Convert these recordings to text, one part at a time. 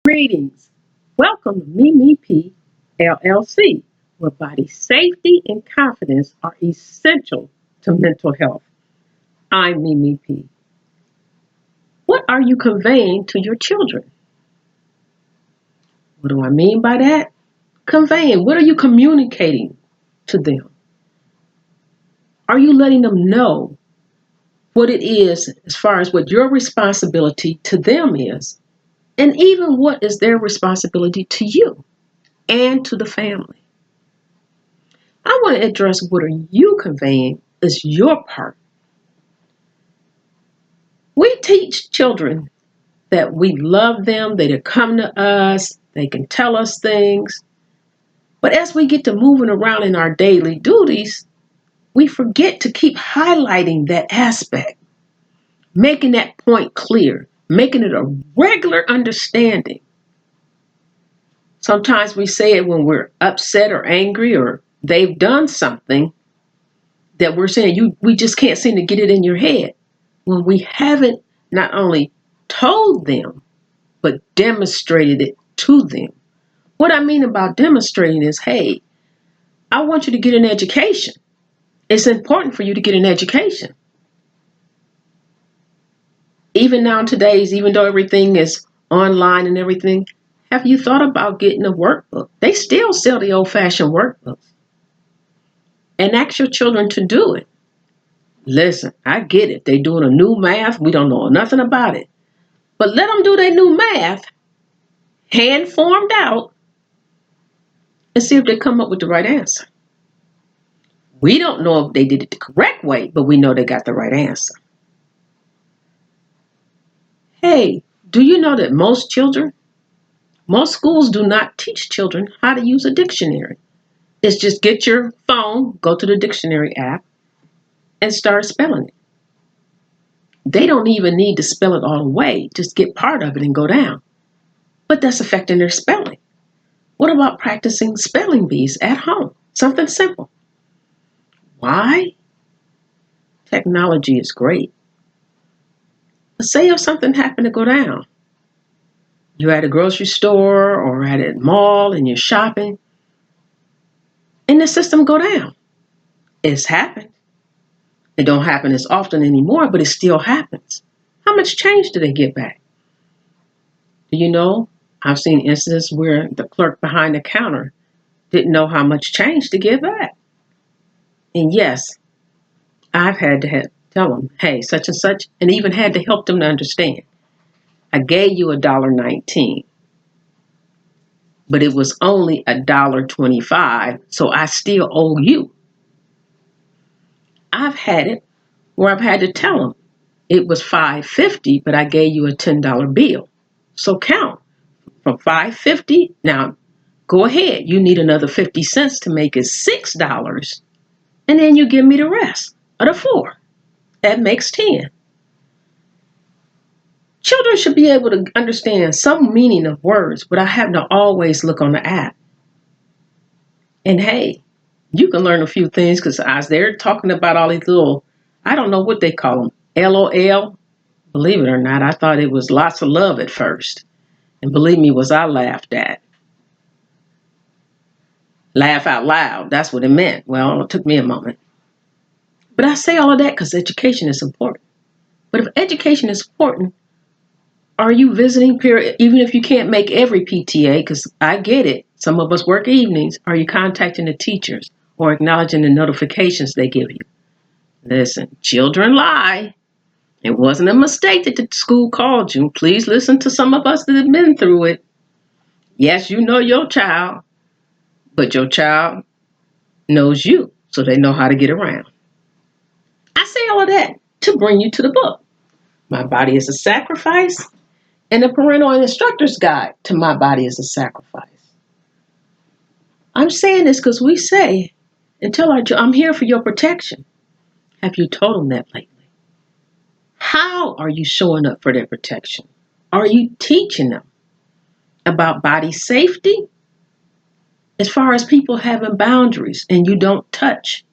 Greetings. Welcome to Mimi P. LLC, where body safety and confidence are essential to mental health. I'm Mimi P. What are you conveying to your children? What do I mean by that? Conveying. What are you communicating to them? Are you letting them know what it is as far as what your responsibility to them is? And even what is their responsibility to you and to the family? I want to address what are you conveying is your part. We teach children that we love them, they come to us, they can tell us things. But as we get to moving around in our daily duties, we forget to keep highlighting that aspect, making that point clear, making it a regular understanding. Sometimes we say it when we're upset or angry or they've done something that we're saying we just can't seem to get it in your head. When we haven't not only told them, but demonstrated it to them. What I mean about demonstrating is, hey, I want you to get an education. It's important for you to get an education. Even nowadays, even though everything is online and everything, have you thought about getting a workbook? They still sell the old-fashioned workbooks. And ask your children to do it. Listen, I get it. They're doing a new math. We don't know nothing about it. But let them do their new math, hand formed out, and see if they come up with the right answer. We don't know if they did it the correct way, but we know they got the right answer. Hey, do you know that most schools do not teach children how to use a dictionary? It's just get your phone, go to the dictionary app, and start spelling it. They don't even need to spell it all the way, just get part of it and go down. But that's affecting their spelling. What about practicing spelling bees at home? Something simple. Why? Technology is great. But say if something happened to go down. You're at a grocery store or at a mall and you're shopping, and the system go down. It's happened. It don't happen as often anymore, but it still happens. How much change do they get back? Do you know? I've seen instances where the clerk behind the counter didn't know how much change to give back. And yes, I've had to tell them, hey, such and such, and even had to help them to understand. I gave you $1.19, but it was only $1.25, so I still owe you. I've had it where I've had to tell them it was $5.50, but I gave you a $10 bill. So count from $5.50. Now go ahead. You need another 50 cents to make it $6, and then you give me the rest of the 4. That makes 10. Children should be able to understand some meaning of words without having to always look on the app. And hey, you can learn a few things because as they're talking about all these little, I don't know what they call them, LOL. Believe it or not, I thought it was lots of love at first. And believe me, was I laughed at. Laugh out loud, that's what it meant. Well, it took me a moment. But I say all of that because education is important. But if education is important, are you visiting period, even if you can't make every PTA, because I get it, some of us work evenings, are you contacting the teachers or acknowledging the notifications they give you? Listen, children lie. It wasn't a mistake that the school called you. Please listen to some of us that have been through it. Yes, you know your child, but your child knows you, so they know how to get around. I say all of that to bring you to the book. My Body is a Sacrifice, and the Parental and Instructor's Guide to My Body is a Sacrifice. I'm saying this because we say, until I'm here for your protection. Have you told them that lately? How are you showing up for their protection? Are you teaching them about body safety? As far as people having boundaries and you don't touch.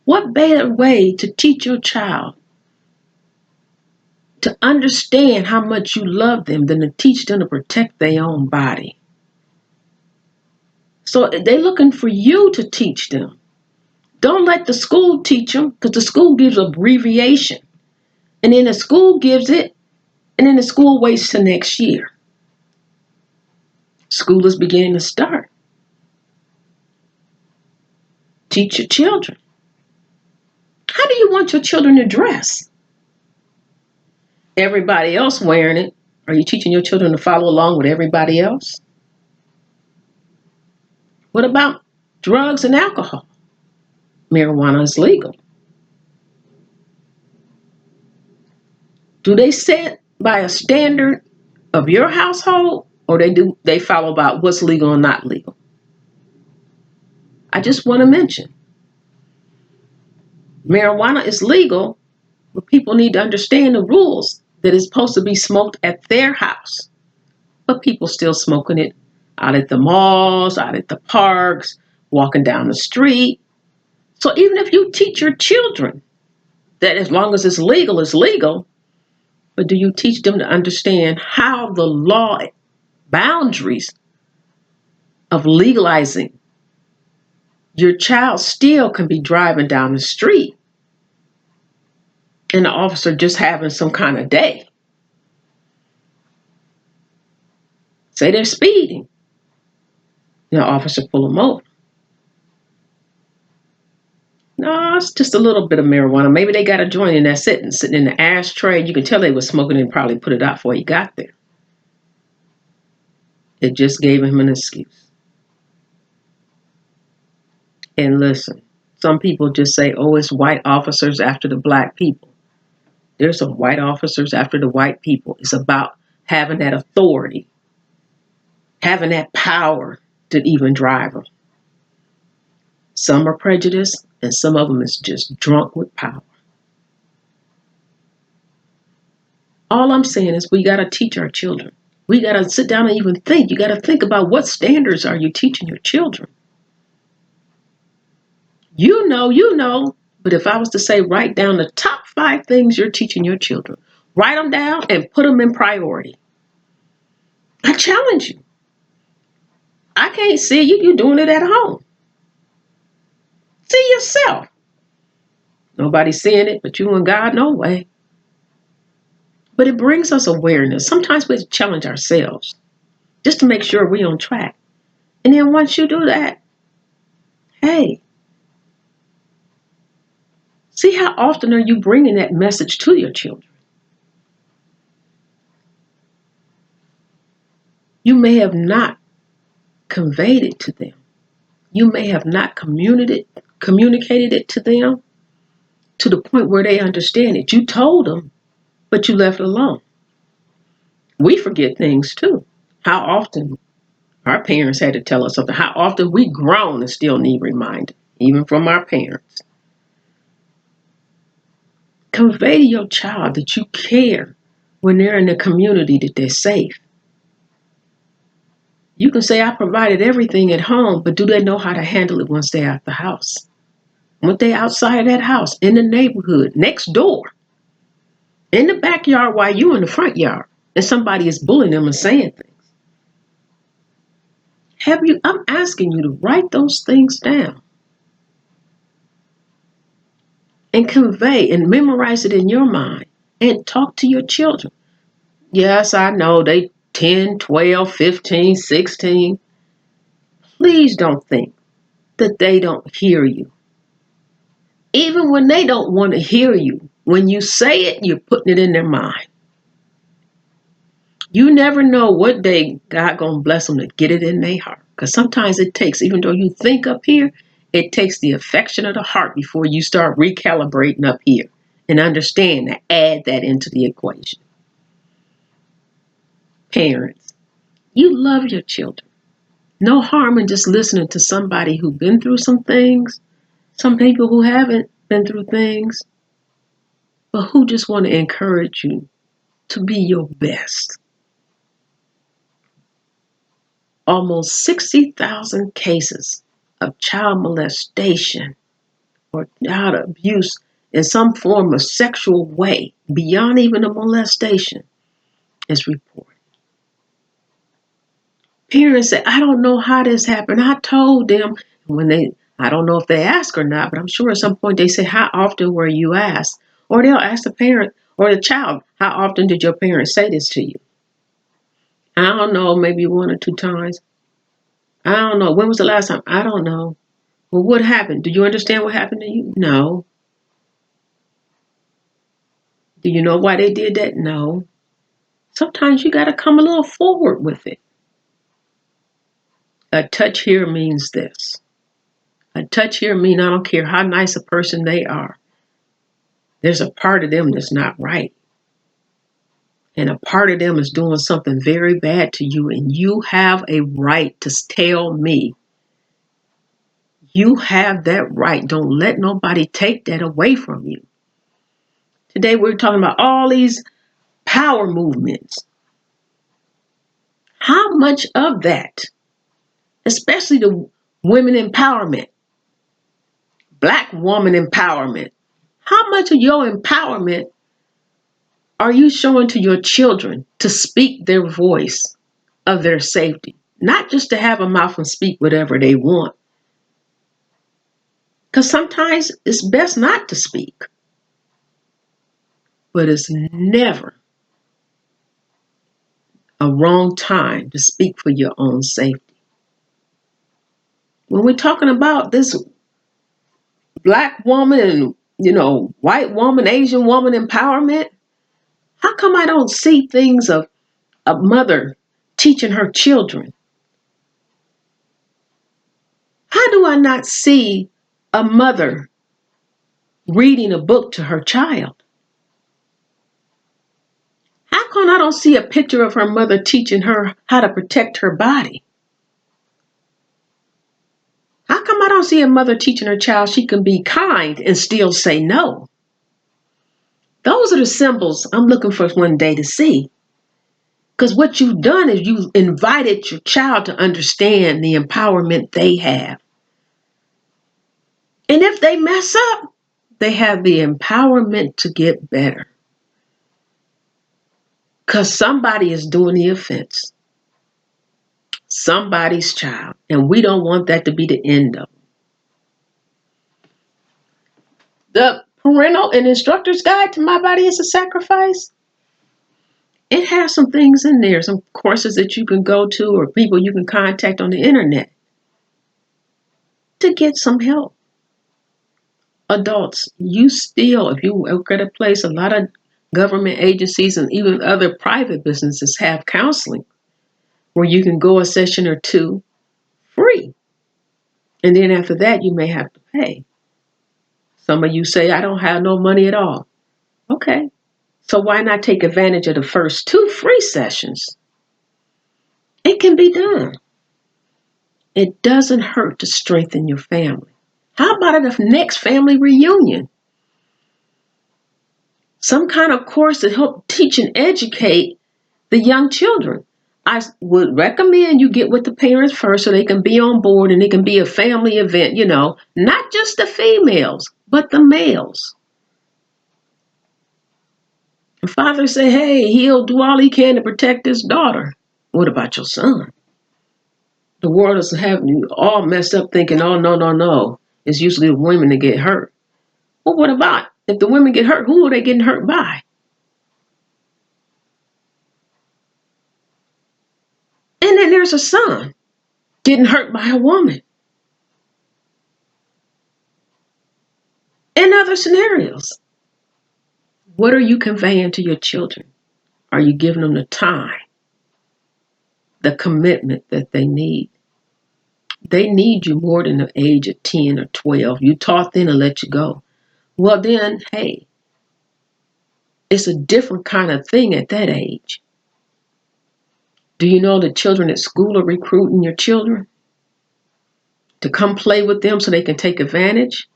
What better way to teach your child to understand how much you love them than to teach them to protect their own body. So they're looking for you to teach them. Don't let the school teach them, because the school gives abbreviation. And then the school gives it, and then the school waits till next year. School is beginning to start. Teach your children. How do you want your children to dress? Everybody else wearing it. Are you teaching your children to follow along with everybody else? What about drugs and alcohol? Marijuana is legal. Do they set by a standard of your household, or they follow about what's legal and not legal? I just want to mention, marijuana is legal, but people need to understand the rules that it's supposed to be smoked at their house. But people still smoking it out at the malls, out at the parks, walking down the street. So even if you teach your children that as long as it's legal, but do you teach them to understand how the law boundaries of legalizing? Your child still can be driving down the street and the officer just having some kind of day. Say they're speeding. The officer pull them over. No, it's just a little bit of marijuana. Maybe they got a joint and that's it, sitting in the ashtray. You can tell they were smoking and probably put it out before he got there. It just gave him an excuse. And listen, some people just say, oh, it's white officers after the black people. There's some white officers after the white people. It's about having that authority, having that power to even drive them. Some are prejudiced, and some of them is just drunk with power. All I'm saying is we got to teach our children. We got to sit down and even think. You got to think about what standards are you teaching your children. You know. But if I was to say, write down the top 5 things you're teaching your children, write them down and put them in priority. I challenge you. I can't see you doing it at home. See yourself. Nobody's seeing it but you and God, no way. But it brings us awareness. Sometimes we have to challenge ourselves just to make sure we're on track. And then once you do that, hey, see how often are you bringing that message to your children? You may have not conveyed it to them. You may have not communicated it to them to the point where they understand it. You told them, but you left it alone. We forget things too. How often our parents had to tell us something. How often we grown and still need reminded, even from our parents. Convey to your child that you care when they're in the community, that they're safe. You can say, I provided everything at home, but do they know how to handle it once they're at the house? When they're outside of that house, in the neighborhood, next door, in the backyard while you're in the front yard, and somebody is bullying them and saying things. I'm asking you to write those things down and convey and memorize it in your mind and talk to your children. Yes, I know they 10, 12, 15, 16. Please don't think that they don't hear you. Even when they don't want to hear you, when you say it, you're putting it in their mind. You never know what day God gonna bless them to get it in their heart. Because sometimes it takes, even though you think up here, it takes the affection of the heart before you start recalibrating up here and understand that, add that into the equation. Parents, you love your children. No harm in just listening to somebody who's been through some things, some people who haven't been through things, but who just want to encourage you to be your best. Almost 60,000 cases of child molestation or child abuse in some form of sexual way, beyond even a molestation, is reported. Parents say, I don't know how this happened. I told them I don't know if they ask or not, but I'm sure at some point they say, how often were you asked? Or they'll ask the parent or the child, how often did your parents say this to you? I don't know, maybe 1 or 2 times. I don't know. When was the last time? I don't know. Well, what happened? Do you understand what happened to you? No. Do you know why they did that? No. Sometimes you got to come a little forward with it. A touch here means this. A touch here means I don't care how nice a person they are. There's a part of them that's not right. And a part of them is doing something very bad to you. And you have a right to tell me. You have that right. Don't let nobody take that away from you. Today we're talking about all these power movements. How much of that, especially the women empowerment, Black woman empowerment, how much of your empowerment are you showing to your children to speak their voice of their safety? Not just to have a mouth and speak whatever they want. Because sometimes it's best not to speak. But it's never a wrong time to speak for your own safety. When we're talking about this Black woman and, white woman, Asian woman empowerment, how come I don't see things of a mother teaching her children? How do I not see a mother reading a book to her child? How come I don't see a picture of her mother teaching her how to protect her body? How come I don't see a mother teaching her child she can be kind and still say no? Those are the symbols I'm looking for one day to see. Because what you've done is you've invited your child to understand the empowerment they have. And if they mess up, they have the empowerment to get better. Because somebody is doing the offense. Somebody's child. And we don't want that to be the end of it. The Parental and Instructor's Guide to My Body is a Sacrifice. It has some things in there, some courses that you can go to or people you can contact on the internet to get some help. Adults, you still, if you work at a place, a lot of government agencies and even other private businesses have counseling where you can go a session or two free. And then after that, you may have to pay. Some of you say, I don't have no money at all. Okay. So why not take advantage of the first 2 free sessions? It can be done. It doesn't hurt to strengthen your family. How about the next family reunion? Some kind of course to help teach and educate the young children. I would recommend you get with the parents first so they can be on board and it can be a family event, not just the females, but the males. The father say, hey, he'll do all he can to protect his daughter. What about your son? The world is having you all messed up thinking, oh, no, no, no. It's usually the women that get hurt. Well, what about if the women get hurt? Who are they getting hurt by? And then there's a son getting hurt by a woman. In other scenarios, what are you conveying to your children? Are you giving them the time, the commitment that they need? They need you more than the age of 10 or 12. You taught them and let you go. Well, then, hey, it's a different kind of thing at that age. Do you know that children at school are recruiting your children to come play with them so they can take advantage?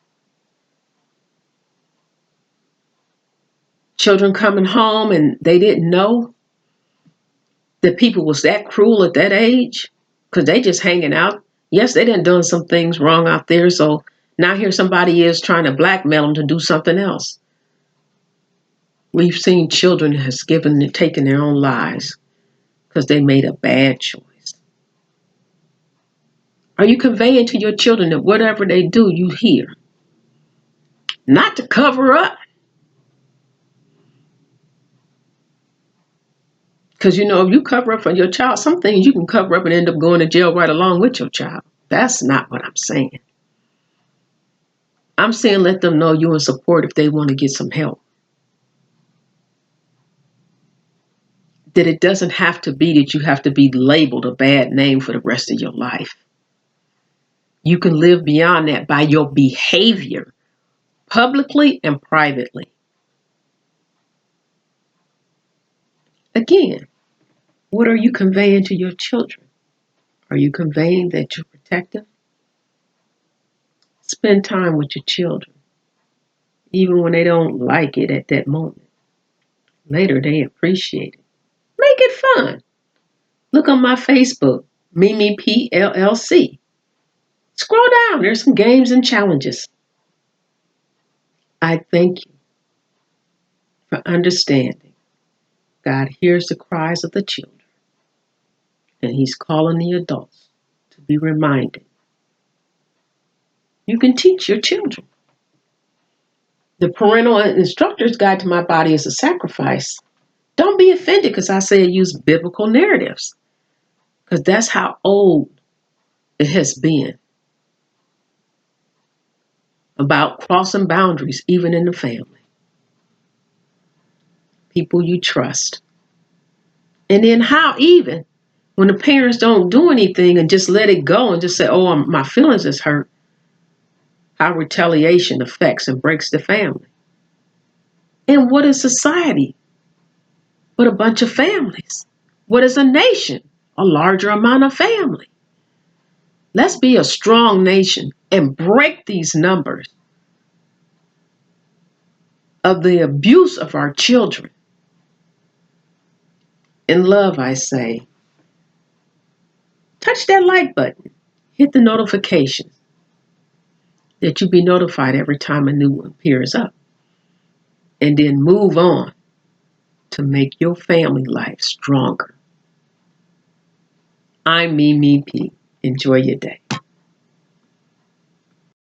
Children coming home and they didn't know that people was that cruel at that age because they just hanging out. Yes, they done some things wrong out there, so Now here somebody is trying to blackmail them to do something else. We've seen children has taken their own lives because they made a bad choice. Are you conveying to your children that whatever they do, you hear? Not to cover up. Because if you cover up for your child, some things you can cover up and end up going to jail right along with your child. That's not what I'm saying. I'm saying let them know you're in support if they want to get some help. That it doesn't have to be that you have to be labeled a bad name for the rest of your life. You can live beyond that by your behavior, publicly and privately. Again, what are you conveying to your children? Are you conveying that you're protective? Spend time with your children, even when they don't like it at that moment. Later, they appreciate it. Make it fun. Look on my Facebook, Mimi P LLC. Scroll down. There's some games and challenges. I thank you for understanding. God hears the cries of the children, and He's calling the adults to be reminded. You can teach your children. The Parental Instructor's Guide to My Body is a Sacrifice. Don't be offended because I say use biblical narratives, because that's how old it has been about crossing boundaries, even in the family. People you trust. And then how even when the parents don't do anything and just let it go and just say, oh, my feelings is hurt, how retaliation affects and breaks the family. And what is society but a bunch of families? What is a nation? A larger amount of family. Let's be a strong nation and break these numbers of the abuse of our children. In love, I say, touch that like button. Hit the notifications that you be notified every time a new one appears up. And then move on to make your family life stronger. I'm Mimi P. Enjoy your day.